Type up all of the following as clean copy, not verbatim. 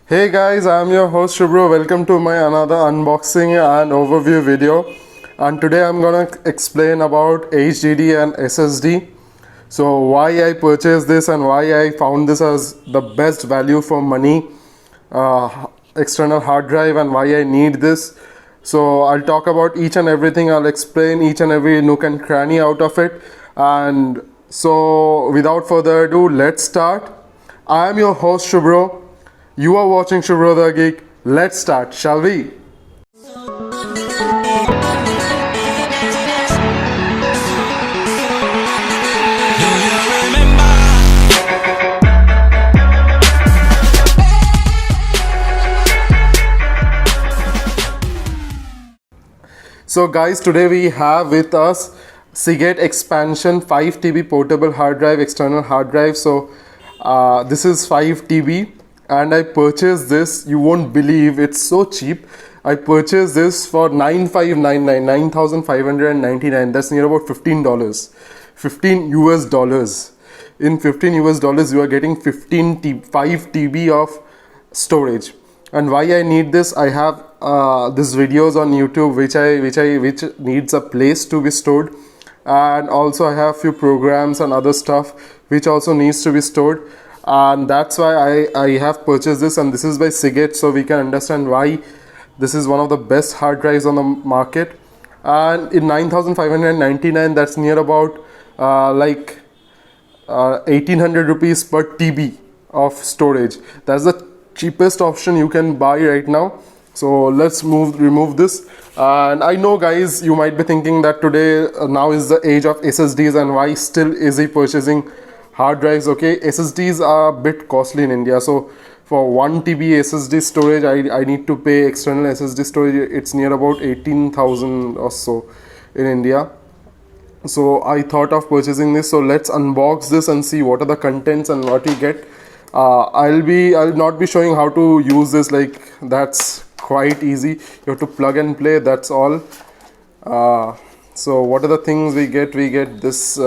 Hey guys, I'm your host Subhra. Welcome to my another unboxing and overview video. And today I'm gonna explain about HDD and SSD. So why I purchased this and why I found this as the best value for money external hard drive and why I need this. So I'll talk about each and everything. I'll explain each and every nook and cranny out of it. And so without further ado, let's start. I am your host Subhra. You are watching Subhra the Geek. Let's start, shall we? So guys, today we have with us Seagate Expansion 5 TB portable hard drive, external hard drive. So this is 5 TB and I purchased this. You won't believe it's so cheap. I purchased this for $9,599. That's near about $15. 15 US dollars. In 15 US dollars, you are getting 5 TB of storage. And why I need this, I have these videos on YouTube which needs a place to be stored, and also I have few programs and other stuff which also needs to be stored, and that's why I have purchased this. And this is by Seagate, so we can understand why this is one of the best hard drives on the market. And in 9,599, that's near about 1800 rupees per TB of storage. That's the cheapest option you can buy right now. So let's remove this. And I know guys, you might be thinking that today now is the age of SSDs and why still is he purchasing hard drives. Okay, SSDs are a bit costly in India, so for 1 TB SSD storage I need to pay external SSD storage. It's near about 18,000 or so in India. So I thought of purchasing this. So let's unbox this and see what are the contents and what we get. I'll not be showing how to use this, like that's quite easy. You have to plug and play, that's all. So what are the things we get? We get this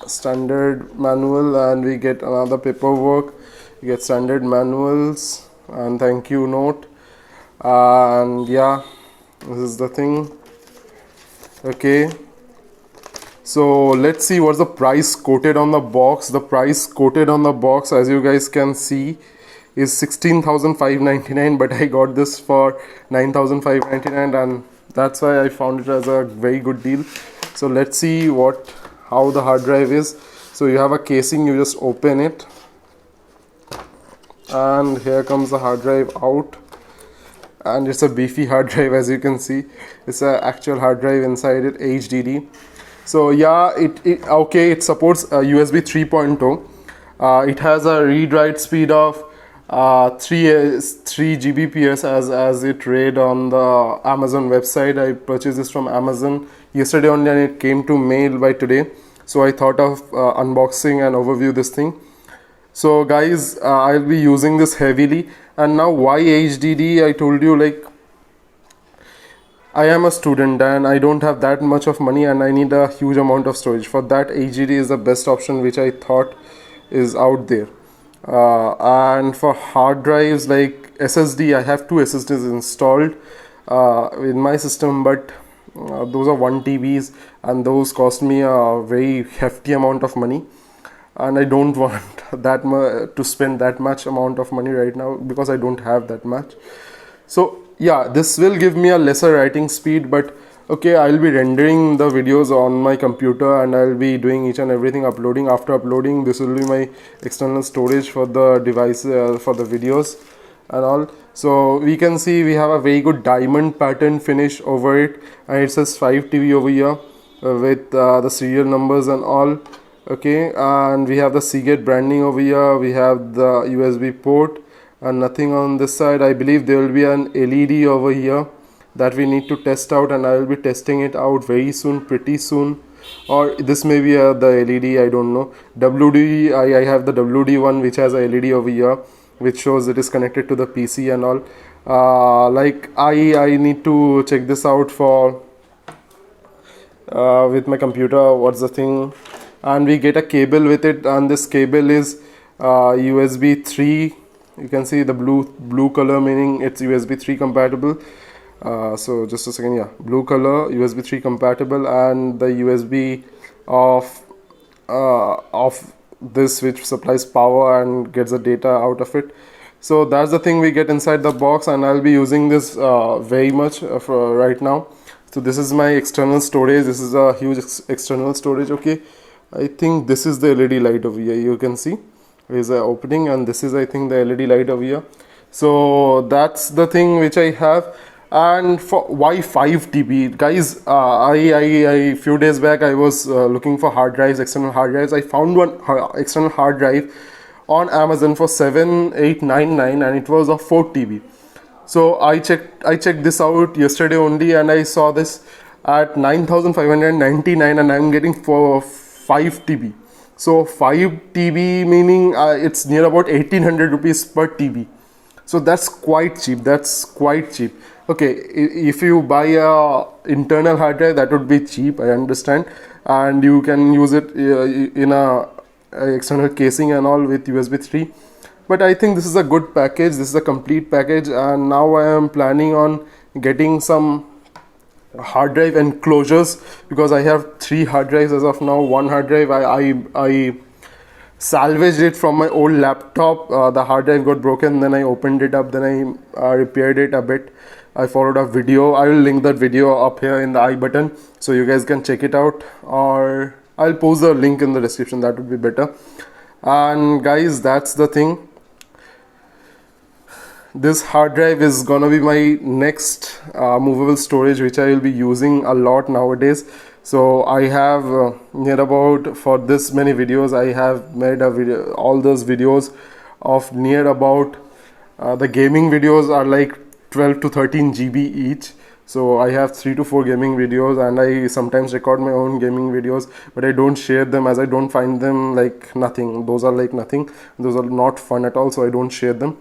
standard manual, and we get another paperwork. We get standard manuals and thank you note, and yeah, this is the thing. Okay, so let's see what's the price quoted on the box. The price quoted on the box, as you guys can see, is 16,599, but I got this for 9,599, and that's why I found it as a very good deal. So let's see how the hard drive is. So you have a casing, you just open it, and here comes the hard drive out, and it's a beefy hard drive. As you can see, it's an actual hard drive inside it, HDD. So yeah, it supports USB 3.0. It has a read-write speed of 3 Gbps as it read on the Amazon website. I purchased this from Amazon yesterday only, and it came to mail by today. So I thought of unboxing and overview this thing. So guys, I'll be using this heavily. And now why HDD? I told you, like, I am a student and I don't have that much of money and I need a huge amount of storage. For that, HDD is the best option which I thought is out there. And for hard drives like SSD, I have 2 SSDs installed in my system, but those are 1 TBs and those cost me a very hefty amount of money, and I don't want that to spend that much amount of money right now because I don't have that much. So yeah, this will give me a lesser writing speed, but okay, I'll be rendering the videos on my computer and I'll be doing each and everything, uploading. After uploading, this will be my external storage for the device, for the videos and all. So we can see we have a very good diamond pattern finish over it, and it says 5 TB over here with the serial numbers and all. Okay, and we have the Seagate branding over here. We have the USB port and nothing on this side. I believe there will be an LED over here that we need to test out, and I will be testing it out very soon, pretty soon. Or this may be the LED, I don't know. WD, I have the WD one which has a LED over here which shows it is connected to the PC and all. Like I need to check this out for with my computer. What's the thing? And we get a cable with it, and this cable is USB 3 You can see the blue color, meaning it's USB 3 compatible. So just a second, yeah, blue color, USB 3 compatible, and the USB of this, which supplies power and gets the data out of it. So that's the thing we get inside the box, and I'll be using this very much for right now. So this is my external storage. This is a huge external storage. Okay, I think this is the LED light over here. You can see there is an opening, and this is, I think, the LED light over here. So that's the thing which I have. And for why 5 TB, guys, I few days back I was looking for hard drives, external hard drives. I found one external hard drive on Amazon for 7899, and it was of 4 TB. So I checked this out yesterday only, and I saw this at 9599, and I'm getting for 5 TB. So 5 TB meaning it's near about 1800 rupees per TB. So that's quite cheap. Okay, if you buy a internal hard drive, that would be cheap, I understand, and you can use it in a external casing and all with USB 3. But I think this is a good package. This is a complete package, and now I am planning on getting some hard drive enclosures, because I have 3 hard drives as of now. One hard drive I salvaged it from my old laptop. The hard drive got broken, then I opened it up, then I repaired it a bit. I followed a video. I will link that video up here in the I button, so you guys can check it out, or I'll post the link in the description. That would be better. And guys, that's the thing. This hard drive is gonna be my next movable storage, which I will be using a lot nowadays. So I have near about, for this many videos, I have made a video, all those videos of near about the gaming videos are like 12 to 13 GB each. So I have 3 to 4 gaming videos, and I sometimes record my own gaming videos, but I don't share them, as I don't find them like nothing. Those are like nothing. Those are not fun at all, so I don't share them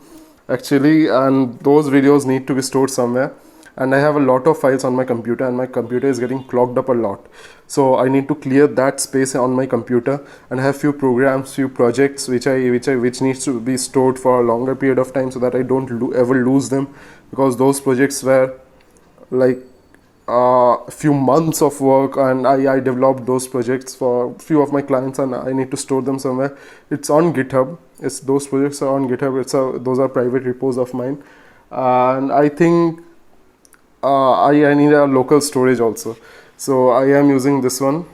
actually, and those videos need to be stored somewhere. And I have a lot of files on my computer, and my computer is getting clogged up a lot, so I need to clear that space on my computer. And I have few programs, few projects which needs to be stored for a longer period of time, so that I don't ever lose them, because those projects were like a few months of work, and I developed those projects for few of my clients, and I need to store them somewhere. It's on GitHub. Those projects are on GitHub. Those are private repos of mine, and I think I need a local storage also, so I am using this one.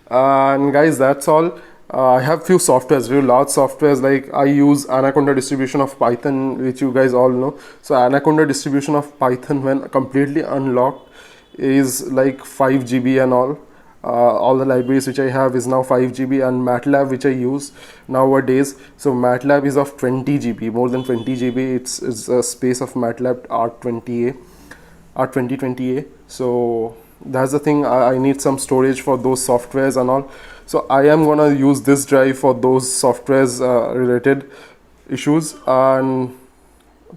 And guys, that's all. I have few softwares, very large softwares. Like I use Anaconda distribution of Python, which you guys all know. So Anaconda distribution of Python, when completely unlocked, is like 5 GB and all. All the libraries which I have is now 5 GB, and MATLAB, which I use nowadays, so MATLAB is of 20 GB, more than 20 GB. It's a space of MATLAB R2020A. So that's the thing. I need some storage for those softwares and all. So I am gonna use this drive for those softwares related issues. And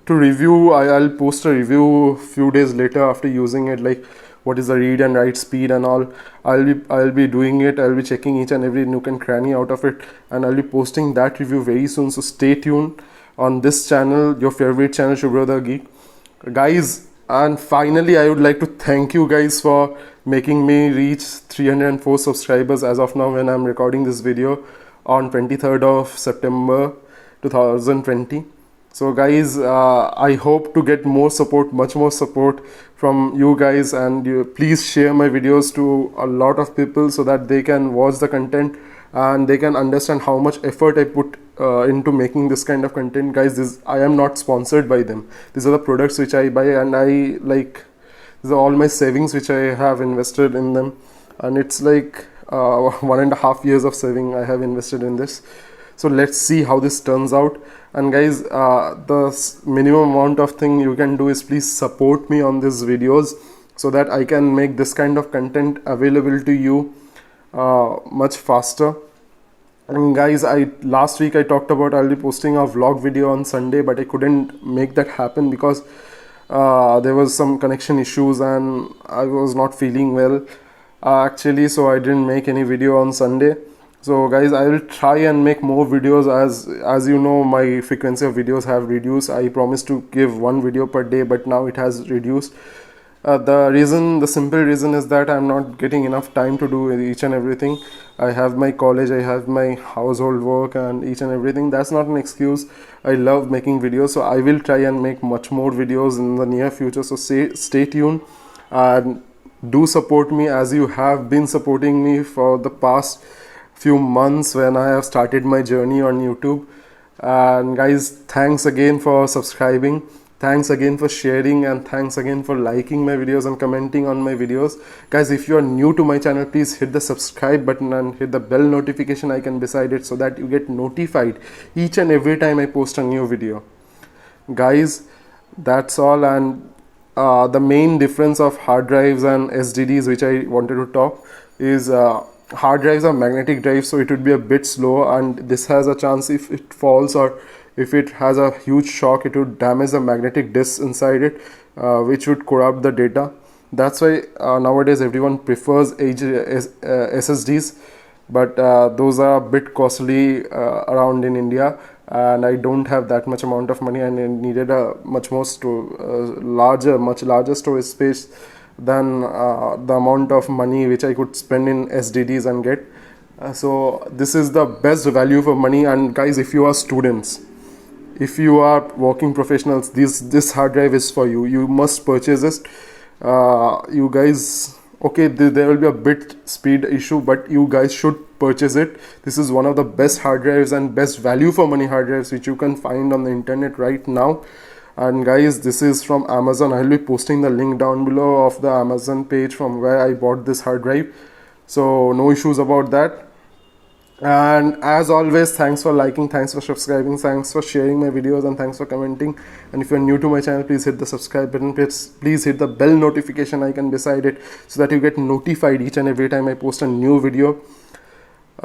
to review, I'll post a review few days later after using it, like what is the read and write speed and all. I'll be doing it. I'll be checking each and every nook and cranny out of it, and I'll be posting that review very soon. So stay tuned on this channel, your favorite channel, Subhra the Geek, guys. And finally, I would like to thank you guys for making me reach 304 subscribers as of now, when I'm recording this video on 23rd of September 2020. So guys, I hope to get more support, much more support from you guys, and please share my videos to a lot of people, so that they can watch the content and they can understand how much effort I put into making this kind of content. Guys, I am not sponsored by them. These are the products which I buy, and I like, these are all my savings which I have invested in them, and it's like 1.5 years of saving I have invested in this. So let's see how this turns out. And guys, the minimum amount of thing you can do is please support me on these videos, so that I can make this kind of content available to you much faster. And guys, last week I talked about I'll be posting a vlog video on Sunday, but I couldn't make that happen because there was some connection issues and I was not feeling well actually, so I didn't make any video on Sunday. So guys, I will try and make more videos. As you know, my frequency of videos have reduced. I promised to give one video per day, but now it has reduced. The simple reason is that I'm not getting enough time to do each and everything. I have my college, I have my household work and each and everything. That's not an excuse. I love making videos, so I will try and make much more videos in the near future. So stay tuned and do support me as you have been supporting me for the past few months when I have started my journey on YouTube. And guys, thanks again for subscribing, thanks again for sharing, and thanks again for liking my videos and commenting on my videos. Guys, if you are new to my channel, please hit the subscribe button and hit the bell notification icon beside it so that you get notified each and every time I post a new video. Guys, that's all. And the main difference of hard drives and SSDs which I wanted to talk is hard drives are magnetic drives, so it would be a bit slow, and this has a chance, if it falls or if it has a huge shock, it would damage the magnetic disc inside it, which would corrupt the data. That's why nowadays everyone prefers SSDs, but those are a bit costly around in India, and I don't have that much amount of money, and I needed a much larger storage space than the amount of money which I could spend in SSDs and get. So this is the best value for money. And guys, if you are students, if you are working professionals, this hard drive is for you. You must purchase it. You guys, okay, there will be a bit speed issue, but you guys should purchase it. This is one of the best hard drives and best value for money hard drives which you can find on the internet right now. And guys, this is from Amazon. I'll be posting the link down below of the Amazon page from where I bought this hard drive, so no issues about that. And as always, thanks for liking, thanks for subscribing, thanks for sharing my videos, and thanks for commenting. And if you're new to my channel, please hit the subscribe button, please hit the bell notification icon beside it so that you get notified each and every time I post a new video.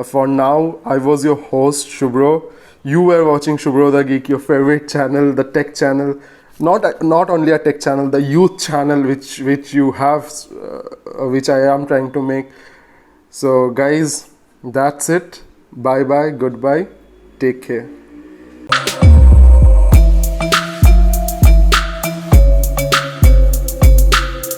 For now, I was your host Subhra. You were watching Subhra the Geek, your favorite channel, the tech channel, not only a tech channel, the youth channel which you have, which I am trying to make. So guys, that's it. Bye bye, goodbye, take care.